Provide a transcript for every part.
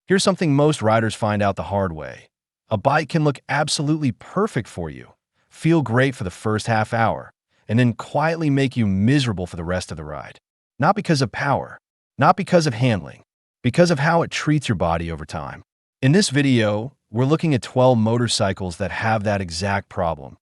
Here's something most riders find out the hard way. A bike can look absolutely perfect for you, feel great for the first half hour, and then quietly make you miserable for the rest of the ride. Not because of power, not because of handling, because of how it treats your body over time. In this video, we're looking at 12 motorcycles that have that exact problem,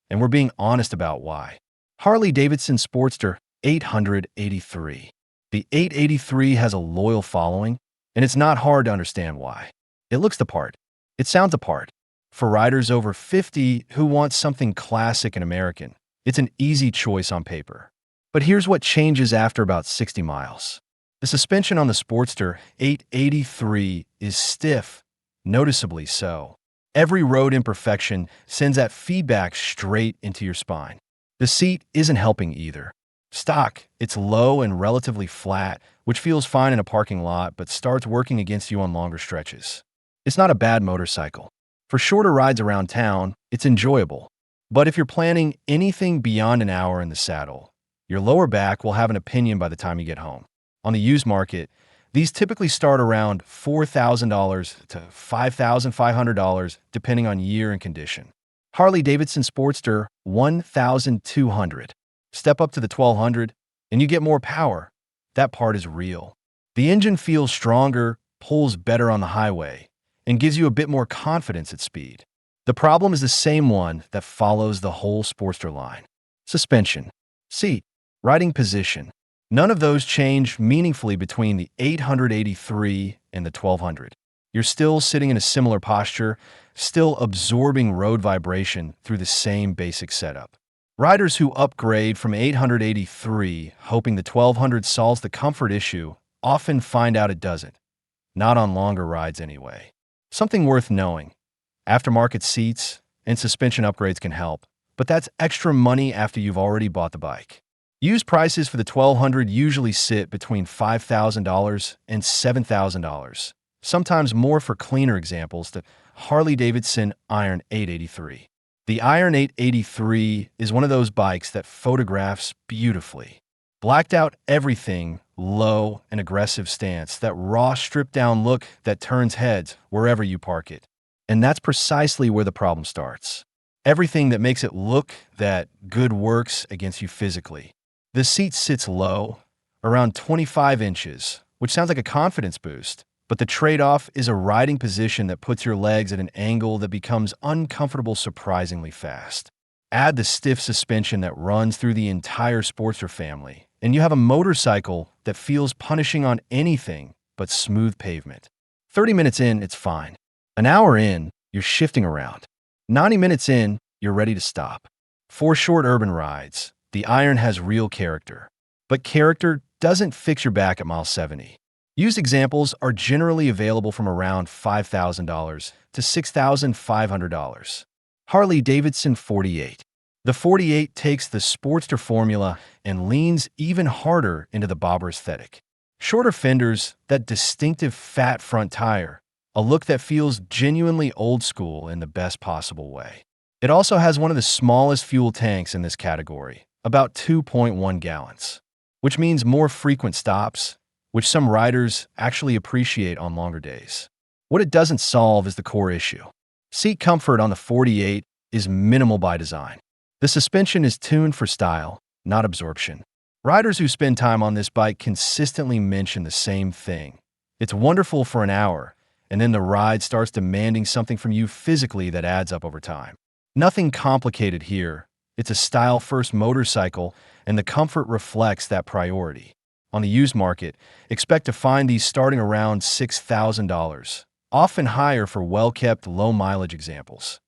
and we're being honest about why. Harley-Davidson Sportster 883. The 883 has a loyal following, and it's not hard to understand why. It looks the part. It sounds the part. For riders over 50 who want something classic and American, it's an easy choice on paper. But here's what changes after about 60 miles. The suspension on the Sportster 883 is stiff, noticeably so. Every road imperfection sends that feedback straight into your spine. The seat isn't helping either. Stock, it's low and relatively flat, which feels fine in a parking lot but starts working against you on longer stretches. It's not a bad motorcycle. For shorter rides around town, it's enjoyable. But if you're planning anything beyond an hour in the saddle, your lower back will have an opinion by the time you get home. On the used market, these typically start around $4,000 to $5,500 depending on year and condition. Harley-Davidson Sportster $1,200. Step up to the $1,200 and you get more power. That part is real. The engine feels stronger, pulls better on the highway, and gives you a bit more confidence at speed. The problem is the same one that follows the whole Sportster line. Suspension, seat, riding position. None of those change meaningfully between the 883 and the 1200. You're still sitting in a similar posture, still absorbing road vibration through the same basic setup. Riders who upgrade from 883 hoping the 1200 solves the comfort issue often find out it doesn't. Not on longer rides anyway. Something worth knowing. Aftermarket seats and suspension upgrades can help, but that's extra money after you've already bought the bike. Used prices for the 1200 usually sit between $5,000 and $7,000, sometimes more for cleaner examples, the Harley-Davidson Iron 883. The Iron 883 is one of those bikes that photographs beautifully. Blacked out everything, low and aggressive stance, that raw stripped-down look that turns heads wherever you park it. And that's precisely where the problem starts. Everything that makes it look that good works against you physically. The seat sits low, around 25 inches, which sounds like a confidence boost, but the trade-off is a riding position that puts your legs at an angle that becomes uncomfortable surprisingly fast. Add the stiff suspension that runs through the entire Sportster family, and you have a motorcycle that feels punishing on anything but smooth pavement. 30 minutes in, it's fine. An hour in, you're shifting around. 90 minutes in, you're ready to stop. For short urban rides, the Iron has real character. But character doesn't fix your back at mile 70. Used examples are generally available from around $5,000 to $6,500. Harley-Davidson 48. The 48 takes the Sportster formula and leans even harder into the bobber aesthetic. Shorter fenders, that distinctive fat front tire, a look that feels genuinely old school in the best possible way. It also has one of the smallest fuel tanks in this category, about 2.1 gallons, which means more frequent stops, which some riders actually appreciate on longer days. What it doesn't solve is the core issue. Seat comfort on the 48 is minimal by design. The suspension is tuned for style, not absorption. Riders who spend time on this bike consistently mention the same thing. It's wonderful for an hour, and then the ride starts demanding something from you physically that adds up over time. Nothing complicated here. It's a style-first motorcycle, and the comfort reflects that priority. On the used market, expect to find these starting around $6,000, often higher for well-kept, low-mileage examples.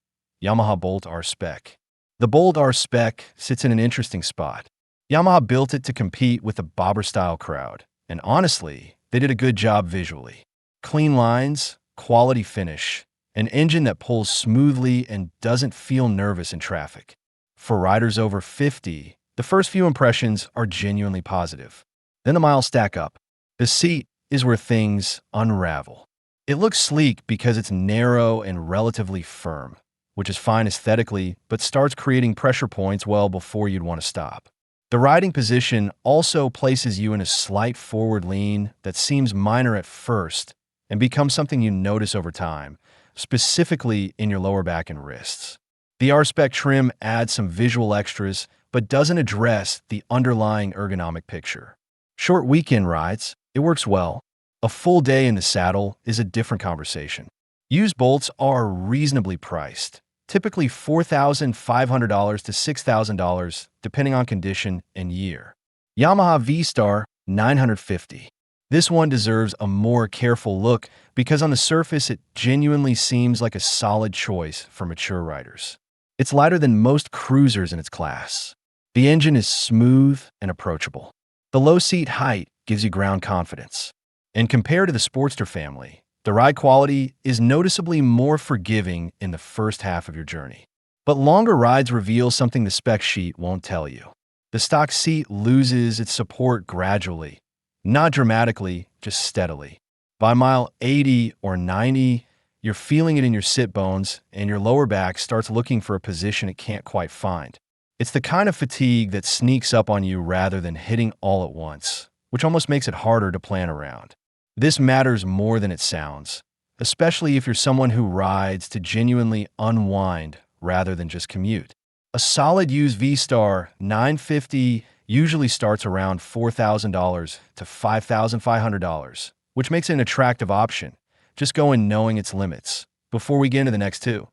Yamaha Bolt R-Spec. The Bolt R-Spec sits in an interesting spot. Yamaha built it to compete with the bobber-style crowd, and honestly, they did a good job visually. Clean lines, quality finish, an engine that pulls smoothly and doesn't feel nervous in traffic. For riders over 50, the first few impressions are genuinely positive. Then the miles stack up. The seat is where things unravel. It looks sleek because it's narrow and relatively firm, which is fine aesthetically, but starts creating pressure points well before you'd want to stop. The riding position also places you in a slight forward lean that seems minor at first, and becomes something you notice over time, specifically in your lower back and wrists. The R-Spec trim adds some visual extras, but doesn't address the underlying ergonomic picture. Short weekend rides, it works well. A full day in the saddle is a different conversation. Used bolts are reasonably priced, typically $4,500 to $6,000, depending on condition and year. Yamaha V-Star, $950. This one deserves a more careful look because on the surface it genuinely seems like a solid choice for mature riders. It's lighter than most cruisers in its class. The engine is smooth and approachable. The low seat height gives you ground confidence. And compared to the Sportster family, the ride quality is noticeably more forgiving in the first half of your journey. But longer rides reveal something the spec sheet won't tell you. The stock seat loses its support gradually, not dramatically, just steadily. By mile 80 or 90, you're feeling it in your sit bones and your lower back starts looking for a position it can't quite find. It's the kind of fatigue that sneaks up on you rather than hitting all at once, which almost makes it harder to plan around. This matters more than it sounds, especially if you're someone who rides to genuinely unwind rather than just commute. A solid used V-Star 950 usually starts around $4,000 to $5,500, which makes it an attractive option. Just go in knowing its limits. Before we get into the next two,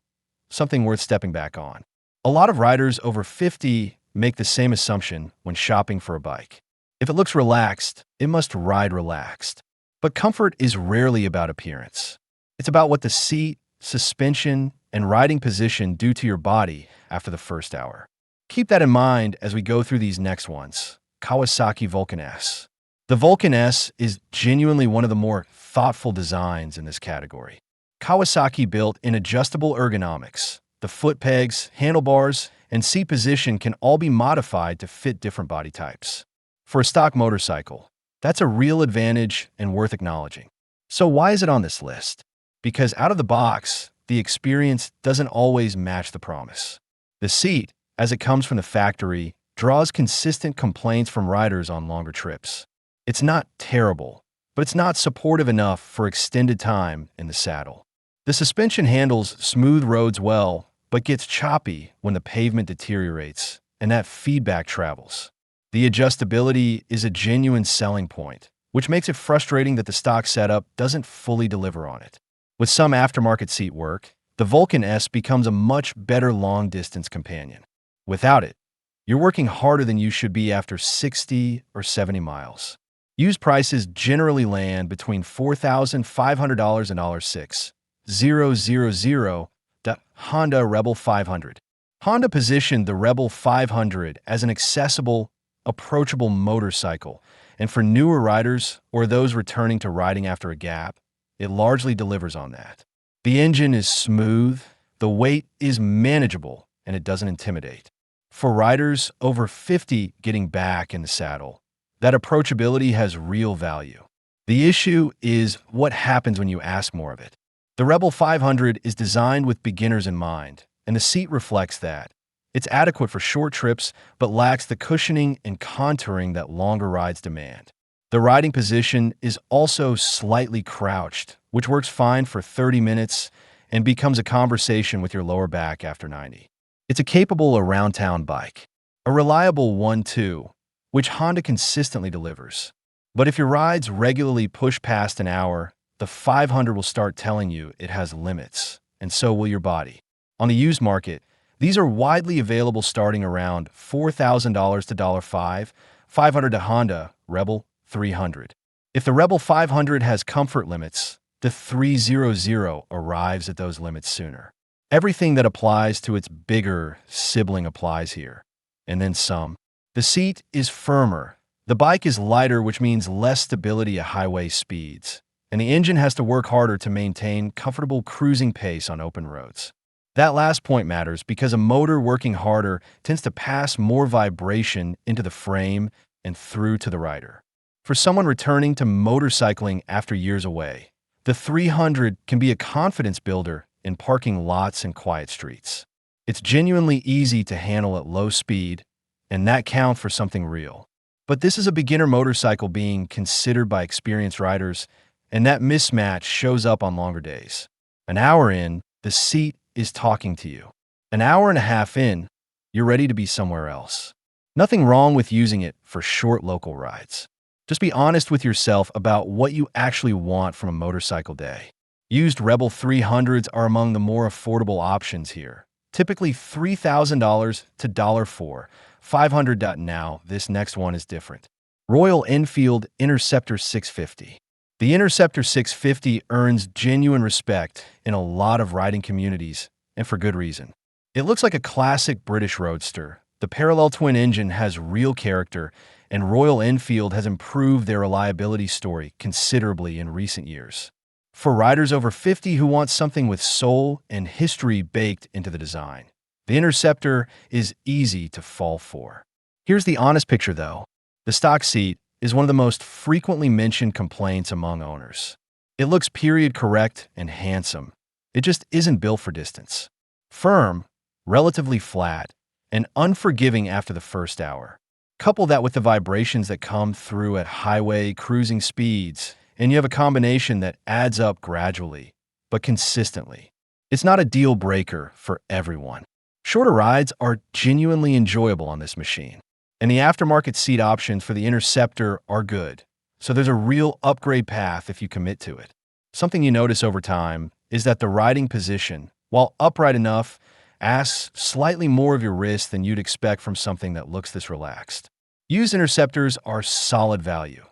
something worth stepping back on. A lot of riders over 50 make the same assumption when shopping for a bike. If it looks relaxed, it must ride relaxed. But comfort is rarely about appearance. It's about what the seat, suspension, and riding position do to your body after the first hour. Keep that in mind as we go through these next ones. Kawasaki Vulcan S. The Vulcan S is genuinely one of the more thoughtful designs in this category. Kawasaki built in adjustable ergonomics. The foot pegs, handlebars, and seat position can all be modified to fit different body types. For a stock motorcycle, that's a real advantage and worth acknowledging. So why is it on this list? Because out of the box, the experience doesn't always match the promise. The seat, as it comes from the factory, draws consistent complaints from riders on longer trips. It's not terrible, but it's not supportive enough for extended time in the saddle. The suspension handles smooth roads well, but gets choppy when the pavement deteriorates and that feedback travels. The adjustability is a genuine selling point, which makes it frustrating that the stock setup doesn't fully deliver on it. With some aftermarket seat work, the Vulcan S becomes a much better long-distance companion. Without it, you're working harder than you should be after 60 or 70 miles. Used prices generally land between $4,500 and $6,000. The Honda Rebel 500. Honda positioned the Rebel 500 as an accessible, approachable motorcycle, and for newer riders or those returning to riding after a gap, it largely delivers on that. The engine is smooth, the weight is manageable, and it doesn't intimidate. For riders over 50 getting back in the saddle, that approachability has real value. The issue is what happens when you ask more of it. The Rebel 500 is designed with beginners in mind, and the seat reflects that. It's adequate for short trips, but lacks the cushioning and contouring that longer rides demand. The riding position is also slightly crouched, which works fine for 30 minutes and becomes a conversation with your lower back after 90. It's a capable around-town bike, a reliable one too, which Honda consistently delivers. But if your rides regularly push past an hour, the 500 will start telling you it has limits, and so will your body. On the used market, these are widely available starting around $4,000 to $500 to Honda Rebel 300. If the Rebel 500 has comfort limits, the 300 arrives at those limits sooner. Everything that applies to its bigger sibling applies here, and then some. The seat is firmer. The bike is lighter, which means less stability at highway speeds, and the engine has to work harder to maintain comfortable cruising pace on open roads. That last point matters because a motor working harder tends to pass more vibration into the frame and through to the rider. For someone returning to motorcycling after years away, the 300 can be a confidence builder in parking lots and quiet streets. It's genuinely easy to handle at low speed, and that counts for something real. But this is a beginner motorcycle being considered by experienced riders, and that mismatch shows up on longer days. An hour in, the seat is talking to you. An hour and a half in, you're ready to be somewhere else. Nothing wrong with using it for short local rides. Just be honest with yourself about what you actually want from a motorcycle day. Used Rebel 300s are among the more affordable options here. Typically $3,000 to $4,500. Now, this next one is different. Royal Enfield Interceptor 650. The Interceptor 650 earns genuine respect in a lot of riding communities, and for good reason. It looks like a classic British roadster. The parallel twin engine has real character, and Royal Enfield has improved their reliability story considerably in recent years. For riders over 50 who want something with soul and history baked into the design, the Interceptor is easy to fall for. Here's the honest picture, though. The stock seat is one of the most frequently mentioned complaints among owners. It looks period correct and handsome. It just isn't built for distance. Firm, relatively flat, and unforgiving after the first hour. Couple that with the vibrations that come through at highway cruising speeds, and you have a combination that adds up gradually, but consistently. It's not a deal breaker for everyone. Shorter rides are genuinely enjoyable on this machine, and the aftermarket seat options for the Interceptor are good, so there's a real upgrade path if you commit to it. Something you notice over time is that the riding position, while upright enough, asks slightly more of your wrist than you'd expect from something that looks this relaxed. Used Interceptors are solid value,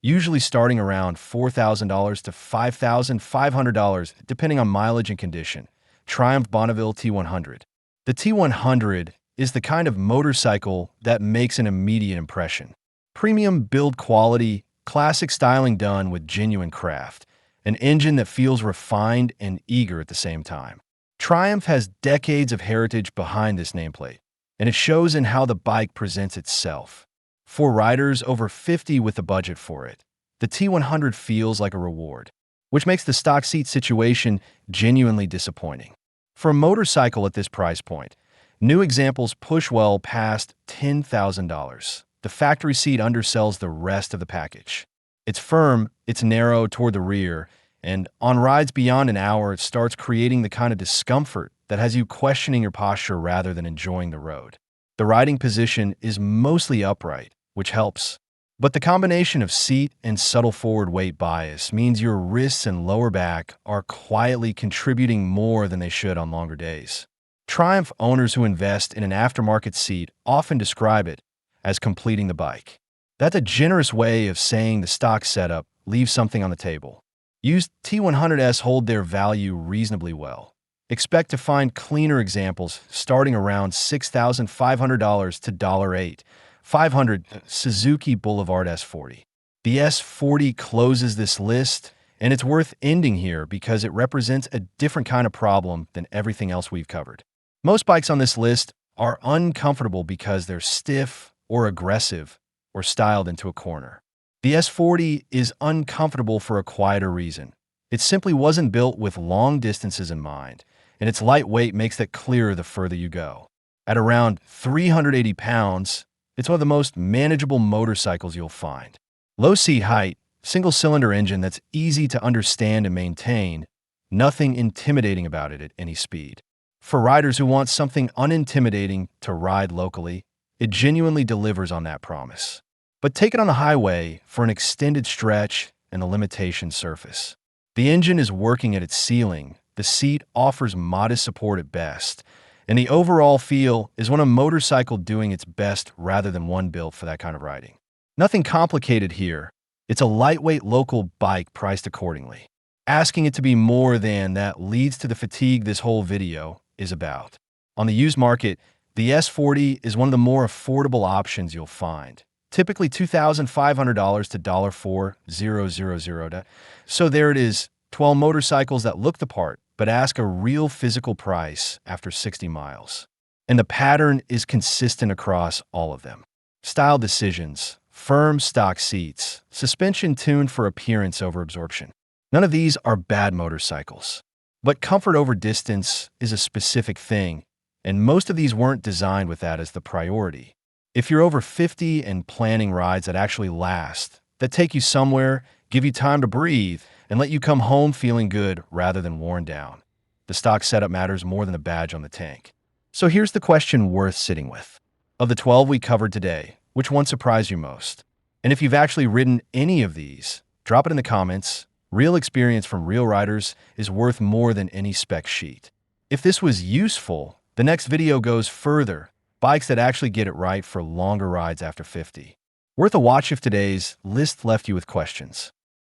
usually starting around $4,000 to $5,500 depending on mileage and condition. Triumph Bonneville T100. The T100 is the kind of motorcycle that makes an immediate impression. Premium build quality, classic styling done with genuine craft, an engine that feels refined and eager at the same time. Triumph has decades of heritage behind this nameplate, and it shows in how the bike presents itself. For riders over 50 with a budget for it, the T100 feels like a reward, which makes the stock seat situation genuinely disappointing. For a motorcycle at this price point, new examples push well past $10,000. The factory seat undersells the rest of the package. It's firm, it's narrow toward the rear, and on rides beyond an hour, it starts creating the kind of discomfort that has you questioning your posture rather than enjoying the road. The riding position is mostly upright, which helps. But the combination of seat and subtle forward weight bias means your wrists and lower back are quietly contributing more than they should on longer days. Triumph owners who invest in an aftermarket seat often describe it as completing the bike. That's a generous way of saying the stock setup leaves something on the table. Used T100s hold their value reasonably well. Expect to find cleaner examples starting around $6,500 to $8,500. Suzuki Boulevard S40. The S40 closes this list, and it's worth ending here because it represents a different kind of problem than everything else we've covered. Most bikes on this list are uncomfortable because they're stiff or aggressive or styled into a corner. The S40 is uncomfortable for a quieter reason. It simply wasn't built with long distances in mind, and its lightweight makes that clearer the further you go. At around 380 pounds, it's one of the most manageable motorcycles you'll find. Low seat height, single-cylinder engine that's easy to understand and maintain, nothing intimidating about it at any speed. For riders who want something unintimidating to ride locally, it genuinely delivers on that promise. But take it on the highway for an extended stretch and the limitation surface. The engine is working at its ceiling, the seat offers modest support at best, and the overall feel is one a motorcycle doing its best rather than one built for that kind of riding. Nothing complicated here. It's a lightweight local bike priced accordingly. Asking it to be more than that leads to the fatigue this whole video is about. On the used market, the S40 is one of the more affordable options you'll find. Typically $2,500 to $4,000. So there it is, 12 motorcycles that look the part, but ask a real physical price after 60 miles. And the pattern is consistent across all of them. Style decisions, firm stock seats, suspension tuned for appearance over absorption. None of these are bad motorcycles. But comfort over distance is a specific thing, and most of these weren't designed with that as the priority. If you're over 50 and planning rides that actually last, that take you somewhere, give you time to breathe, and let you come home feeling good rather than worn down. The stock setup matters more than the badge on the tank. So here's the question worth sitting with. Of the 12 we covered today, which one surprised you most? And if you've actually ridden any of these, drop it in the comments. Real experience from real riders is worth more than any spec sheet. If this was useful, the next video goes further. Bikes that actually get it right for longer rides after 50. Worth a watch if today's list left you with questions.